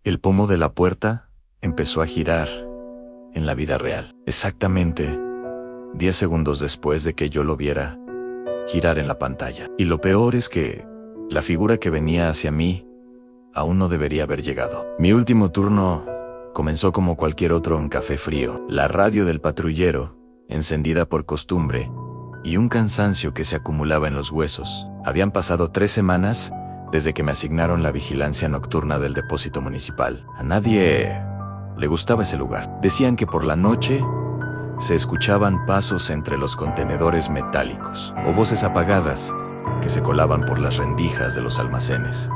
El pomo de la puerta empezó a girar en la vida real. Exactamente 10 segundos después de que yo lo viera girar en la pantalla. Y lo peor es que la figura que venía hacia mí aún no debería haber llegado. Mi último turno comenzó como cualquier otro en café frío. La radio del patrullero, encendida por costumbre, y un cansancio que se acumulaba en los huesos. Habían pasado 3 semanas desde que me asignaron la vigilancia nocturna del depósito municipal. A nadie le gustaba ese lugar. Decían que por la noche se escuchaban pasos entre los contenedores metálicos o voces apagadas que se colaban por las rendijas de los almacenes.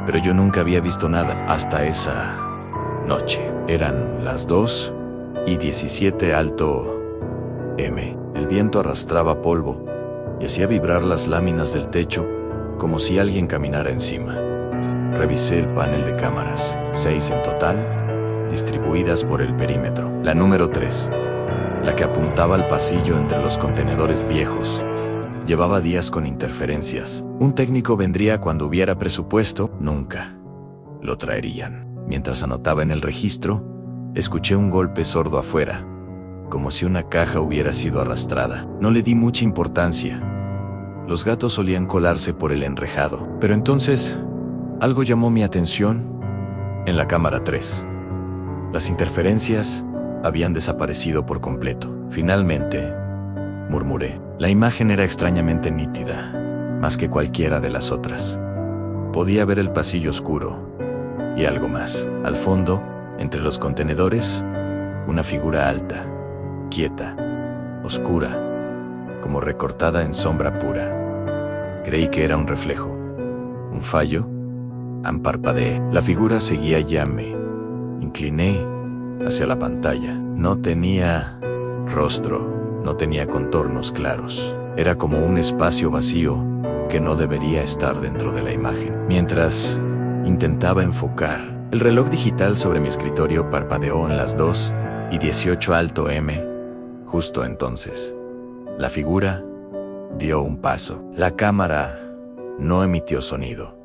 Pero yo nunca había visto nada hasta esa noche. Eran las 2:17 alto M. El viento arrastraba polvo y hacía vibrar las láminas del techo como si alguien caminara encima. Revisé el panel de cámaras, 6 en total, distribuidas por el perímetro. La número 3, la que apuntaba al pasillo entre los contenedores viejos, llevaba días con interferencias. Un técnico vendría cuando hubiera presupuesto, nunca lo traerían. Mientras anotaba en el registro, escuché un golpe sordo afuera, como si una caja hubiera sido arrastrada. No le di mucha importancia. Los gatos solían colarse por el enrejado. Pero entonces, algo llamó mi atención en la cámara 3. Las interferencias habían desaparecido por completo. Finalmente, murmuré. La imagen era extrañamente nítida, más que cualquiera de las otras. Podía ver el pasillo oscuro y algo más. Al fondo, entre los contenedores, una figura alta, quieta, oscura, como recortada en sombra pura. Creí que era un reflejo, un fallo. Parpadeé. La figura seguía ya. Me incliné hacia la pantalla. No tenía rostro, no tenía contornos claros. Era como un espacio vacío que no debería estar dentro de la imagen. Mientras intentaba enfocar, el reloj digital sobre mi escritorio parpadeó en las 2:18 alto M. Justo entonces, la figura dio un paso. La cámara no emitió sonido,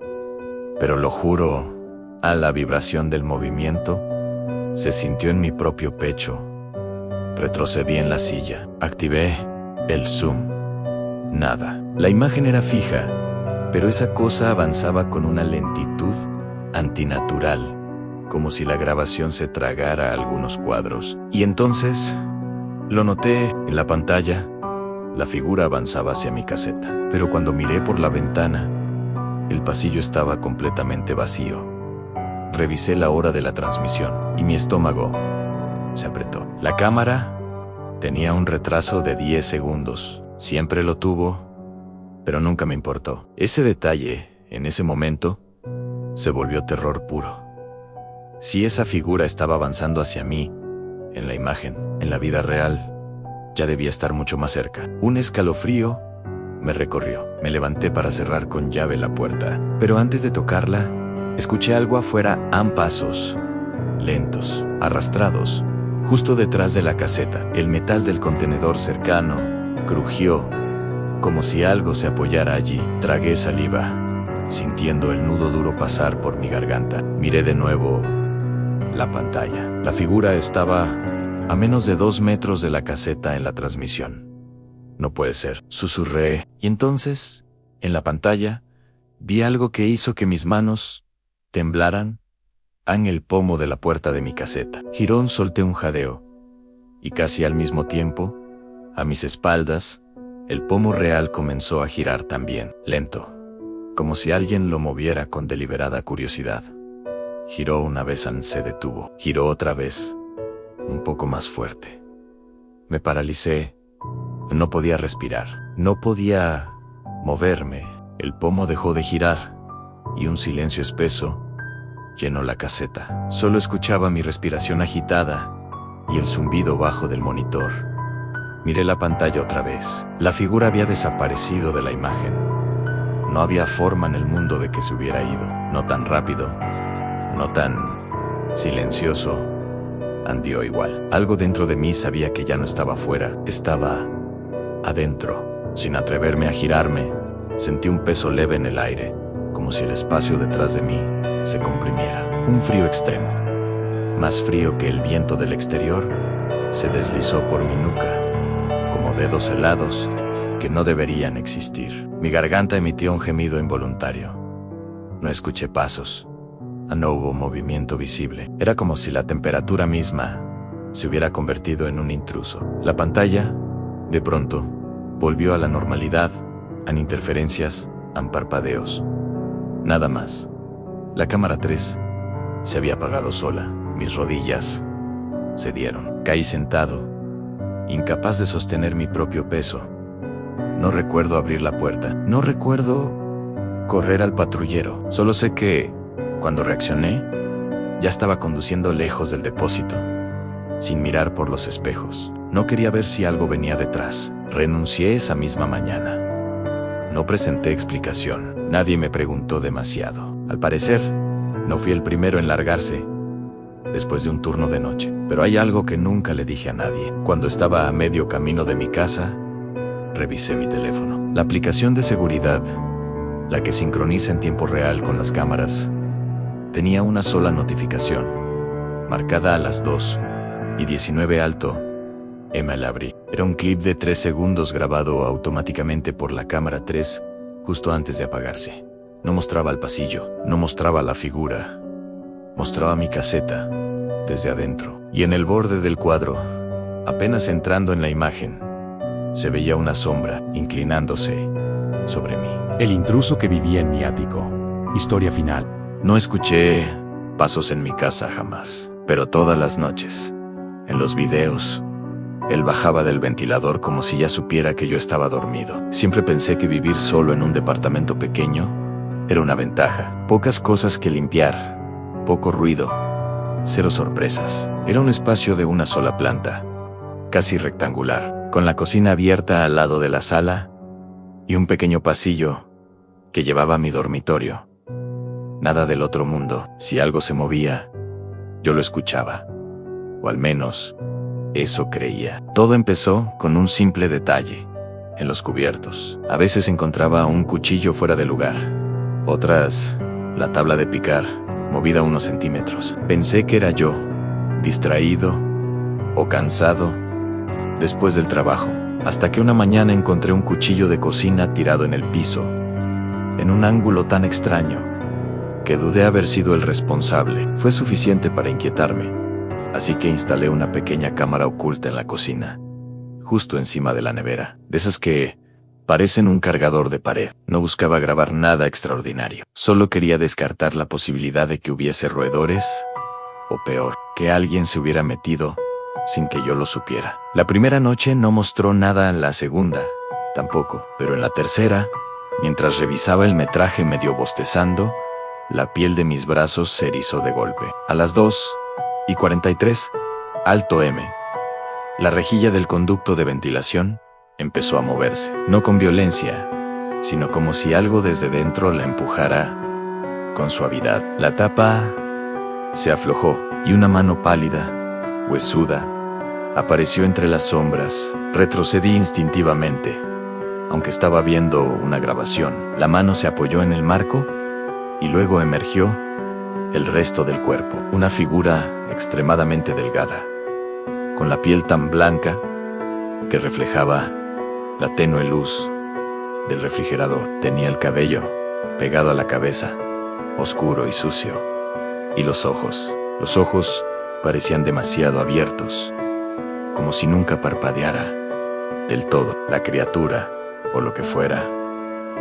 pero lo juro, a la vibración del movimiento se sintió en mi propio pecho. Retrocedí en la silla. Activé el zoom. Nada. La imagen era fija, pero esa cosa avanzaba con una lentitud antinatural, como si la grabación se tragara algunos cuadros. Y entonces lo noté en la pantalla. La figura avanzaba hacia mi caseta. Pero cuando miré por la ventana, el pasillo estaba completamente vacío. Revisé la hora de la transmisión y mi estómago se apretó. La cámara tenía un retraso de 10 segundos. Siempre lo tuvo, pero nunca me importó. Ese detalle, en ese momento, se volvió terror puro. Si esa figura estaba avanzando hacia mí, en la imagen, en la vida real, ya debía estar mucho más cerca. Un escalofrío me recorrió. Me levanté para cerrar con llave la puerta, pero antes de tocarla, escuché algo afuera. Pasos lentos, arrastrados, justo detrás de la caseta. El metal del contenedor cercano crujió, como si algo se apoyara allí. Tragué saliva, sintiendo el nudo duro pasar por mi garganta. Miré de nuevo la pantalla. La figura estaba a menos de 2 metros de la caseta en la transmisión. No puede ser, susurré. Y entonces, en la pantalla, vi algo que hizo que mis manos temblaran. En el pomo de la puerta de mi caseta. Girón, solté un jadeo. Y casi al mismo tiempo, a mis espaldas, el pomo real comenzó a girar también, lento, como si alguien lo moviera con deliberada curiosidad. Giró una vez, se detuvo. Giró otra vez, un poco más fuerte. Me paralicé. No podía respirar. No podía moverme. El pomo dejó de girar, y un silencio espeso llenó la caseta. Solo escuchaba mi respiración agitada y el zumbido bajo del monitor. Miré la pantalla otra vez. La figura había desaparecido de la imagen. No había forma en el mundo de que se hubiera ido. No tan rápido, no tan silencioso. Andió igual. Algo dentro de mí sabía que ya no estaba afuera, estaba adentro. Sin atreverme a girarme, sentí un peso leve en el aire, como si el espacio detrás de mí se comprimiera. Un frío extremo, más frío que el viento del exterior, se deslizó por mi nuca, como dedos helados que no deberían existir. Mi garganta emitió un gemido involuntario. No escuché pasos. No hubo movimiento visible. Era como si la temperatura misma se hubiera convertido en un intruso. La pantalla, de pronto, volvió a la normalidad, an interferencias, an parpadeos. Nada más. La cámara 3 se había apagado sola. Mis rodillas cedieron. Caí sentado, incapaz de sostener mi propio peso. No recuerdo abrir la puerta. No recuerdo correr al patrullero. Solo sé que, cuando reaccioné, ya estaba conduciendo lejos del depósito, sin mirar por los espejos. No quería ver si algo venía detrás. Renuncié esa misma mañana. No presenté explicación. Nadie me preguntó demasiado. Al parecer, no fui el primero en largarse después de un turno de noche. Pero hay algo que nunca le dije a nadie. Cuando estaba a medio camino de mi casa, revisé mi teléfono. La aplicación de seguridad, la que sincroniza en tiempo real con las cámaras, tenía una sola notificación, marcada a las 2:19 alto. La abrí. Era un clip de 3 segundos grabado automáticamente por la cámara 3, justo antes de apagarse. No mostraba el pasillo, no mostraba la figura, mostraba mi caseta, desde adentro. Y en el borde del cuadro, apenas entrando en la imagen, se veía una sombra inclinándose sobre mí. El intruso que vivía en mi ático. Historia final. No escuché pasos en mi casa jamás, pero todas las noches, en los videos, él bajaba del ventilador como si ya supiera que yo estaba dormido. Siempre pensé que vivir solo en un departamento pequeño era una ventaja. Pocas cosas que limpiar, poco ruido, cero sorpresas. Era un espacio de una sola planta, casi rectangular, con la cocina abierta al lado de la sala y un pequeño pasillo que llevaba a mi dormitorio. Nada del otro mundo. Si algo se movía, yo lo escuchaba. O al menos, eso creía. Todo empezó con un simple detalle. En los cubiertos, a veces encontraba un cuchillo fuera de lugar. Otras, la tabla de picar, movida unos centímetros. Pensé que era yo, distraído o cansado, después del trabajo. Hasta que una mañana encontré un cuchillo de cocina tirado en el piso, en un ángulo tan extraño que dudé haber sido el responsable. Fue suficiente para inquietarme, así que instalé una pequeña cámara oculta en la cocina, justo encima de la nevera, de esas que parecen un cargador de pared. No buscaba grabar nada extraordinario, solo quería descartar la posibilidad de que hubiese roedores, o peor, que alguien se hubiera metido sin que yo lo supiera. La primera noche no mostró nada, en la segunda tampoco, pero en la tercera, mientras revisaba el metraje medio bostezando, la piel de mis brazos se erizó de golpe. A las 2:43, alto M, la rejilla del conducto de ventilación empezó a moverse. No con violencia, sino como si algo desde dentro la empujara con suavidad. La tapa se aflojó y una mano pálida, huesuda, apareció entre las sombras. Retrocedí instintivamente, aunque estaba viendo una grabación. La mano se apoyó en el marco y luego emergió el resto del cuerpo. Una figura extremadamente delgada, con la piel tan blanca que reflejaba la tenue luz del refrigerador. Tenía el cabello pegado a la cabeza, oscuro y sucio, y los ojos parecían demasiado abiertos, como si nunca parpadeara del todo. La criatura, o lo que fuera,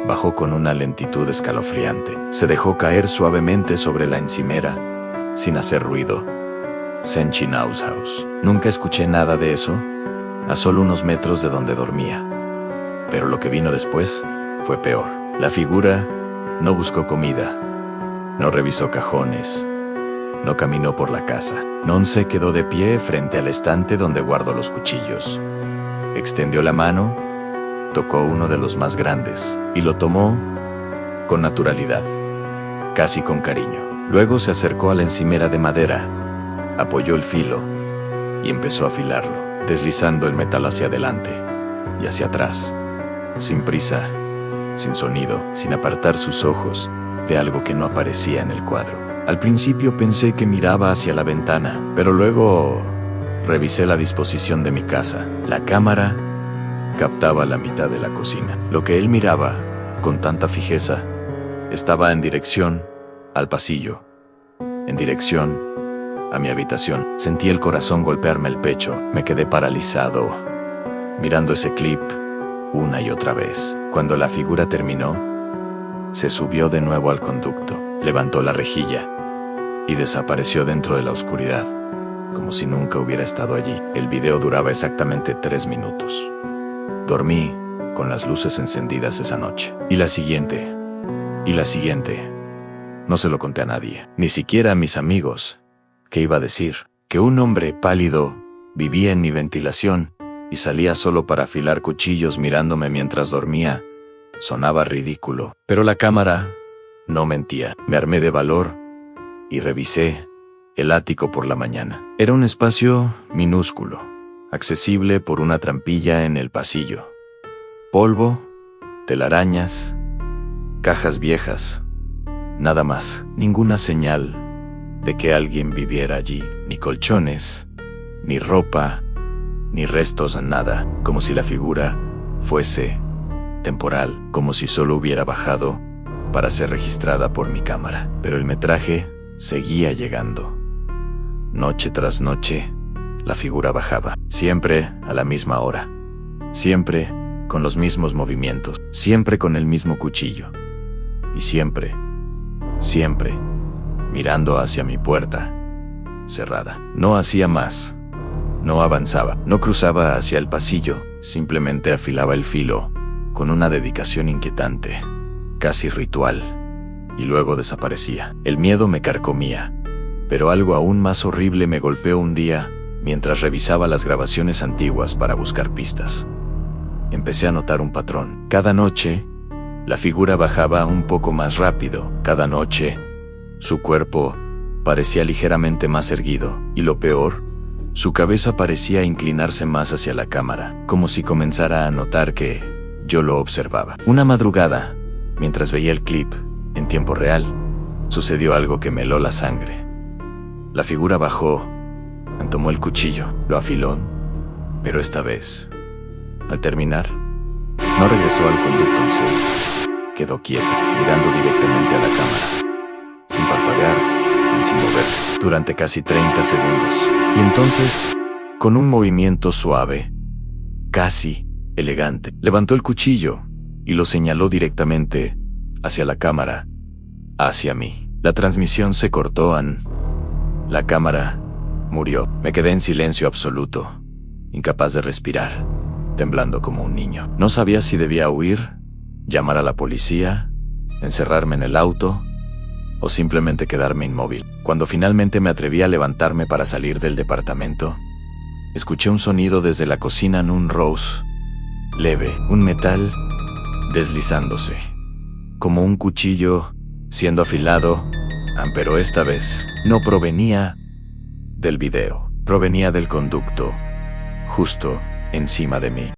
bajó con una lentitud escalofriante. Se dejó caer suavemente sobre la encimera, sin hacer ruido. Senchin Aushaus. Nunca escuché nada de eso, a solo unos metros de donde dormía. Pero lo que vino después fue peor. La figura no buscó comida, no revisó cajones, no caminó por la casa. Non se quedó de pie frente al estante donde guardo los cuchillos. Extendió la mano, tocó uno de los más grandes y lo tomó con naturalidad, casi con cariño. Luego se acercó a la encimera de madera, apoyó el filo y empezó a afilarlo, deslizando el metal hacia adelante y hacia atrás, sin prisa, sin sonido, sin apartar sus ojos de algo que no aparecía en el cuadro. Al principio pensé que miraba hacia la ventana, pero luego revisé la disposición de mi casa. La cámara captaba la mitad de la cocina. Lo que él miraba con tanta fijeza estaba en dirección al pasillo, en dirección a mi habitación. Sentí el corazón golpearme el pecho. Me quedé paralizado, mirando ese clip una y otra vez. Cuando la figura terminó, se subió de nuevo al conducto, levantó la rejilla y desapareció dentro de la oscuridad, como si nunca hubiera estado allí. El video duraba exactamente 3 minutos. Dormí con las luces encendidas esa noche. Y la siguiente. No se lo conté a nadie, ni siquiera a mis amigos. ¿Qué iba a decir? Que un hombre pálido vivía en mi ventilación y salía solo para afilar cuchillos mirándome mientras dormía. Sonaba ridículo, pero la cámara no mentía. Me armé de valor y revisé el ático por la mañana. Era un espacio minúsculo, accesible por una trampilla en el pasillo. Polvo, telarañas, cajas viejas, nada más. Ninguna señal de que alguien viviera allí. Ni colchones, ni ropa, ni restos, nada. Como si la figura fuese temporal, como si solo hubiera bajado para ser registrada por mi cámara. Pero el metraje seguía llegando. Noche tras noche, la figura bajaba. Siempre a la misma hora. Siempre con los mismos movimientos. Siempre con el mismo cuchillo. Y siempre mirando hacia mi puerta cerrada. No hacía más. No avanzaba. No cruzaba hacia el pasillo. Simplemente afilaba el filo con una dedicación inquietante, casi ritual, y luego desaparecía. El miedo me carcomía, pero algo aún más horrible me golpeó un día mientras revisaba las grabaciones antiguas para buscar pistas. Empecé a notar un patrón. Cada noche, la figura bajaba un poco más rápido. Cada noche, su cuerpo parecía ligeramente más erguido, y lo peor, su cabeza parecía inclinarse más hacia la cámara, como si comenzara a notar que yo lo observaba. Una madrugada, mientras veía el clip en tiempo real, sucedió algo que me heló la sangre. La figura bajó, tomó el cuchillo, lo afiló, pero esta vez, al terminar, no regresó al conducto en serio. Quedó quieta, mirando directamente a la cámara, sin parpadear ni sin moverse, durante casi 30 segundos. Y entonces, con un movimiento suave, casi elegante, levantó el cuchillo y lo señaló directamente hacia la cámara, hacia mí. La transmisión se cortó. La cámara murió. Me quedé en silencio absoluto, incapaz de respirar, temblando como un niño. No sabía si debía huir, llamar a la policía, encerrarme en el auto o simplemente quedarme inmóvil. Cuando finalmente me atreví a levantarme para salir del departamento, escuché un sonido desde la cocina en un Rose leve, un metal deslizándose, como un cuchillo siendo afilado, pero esta vez no provenía del video, provenía del conducto, justo encima de mí.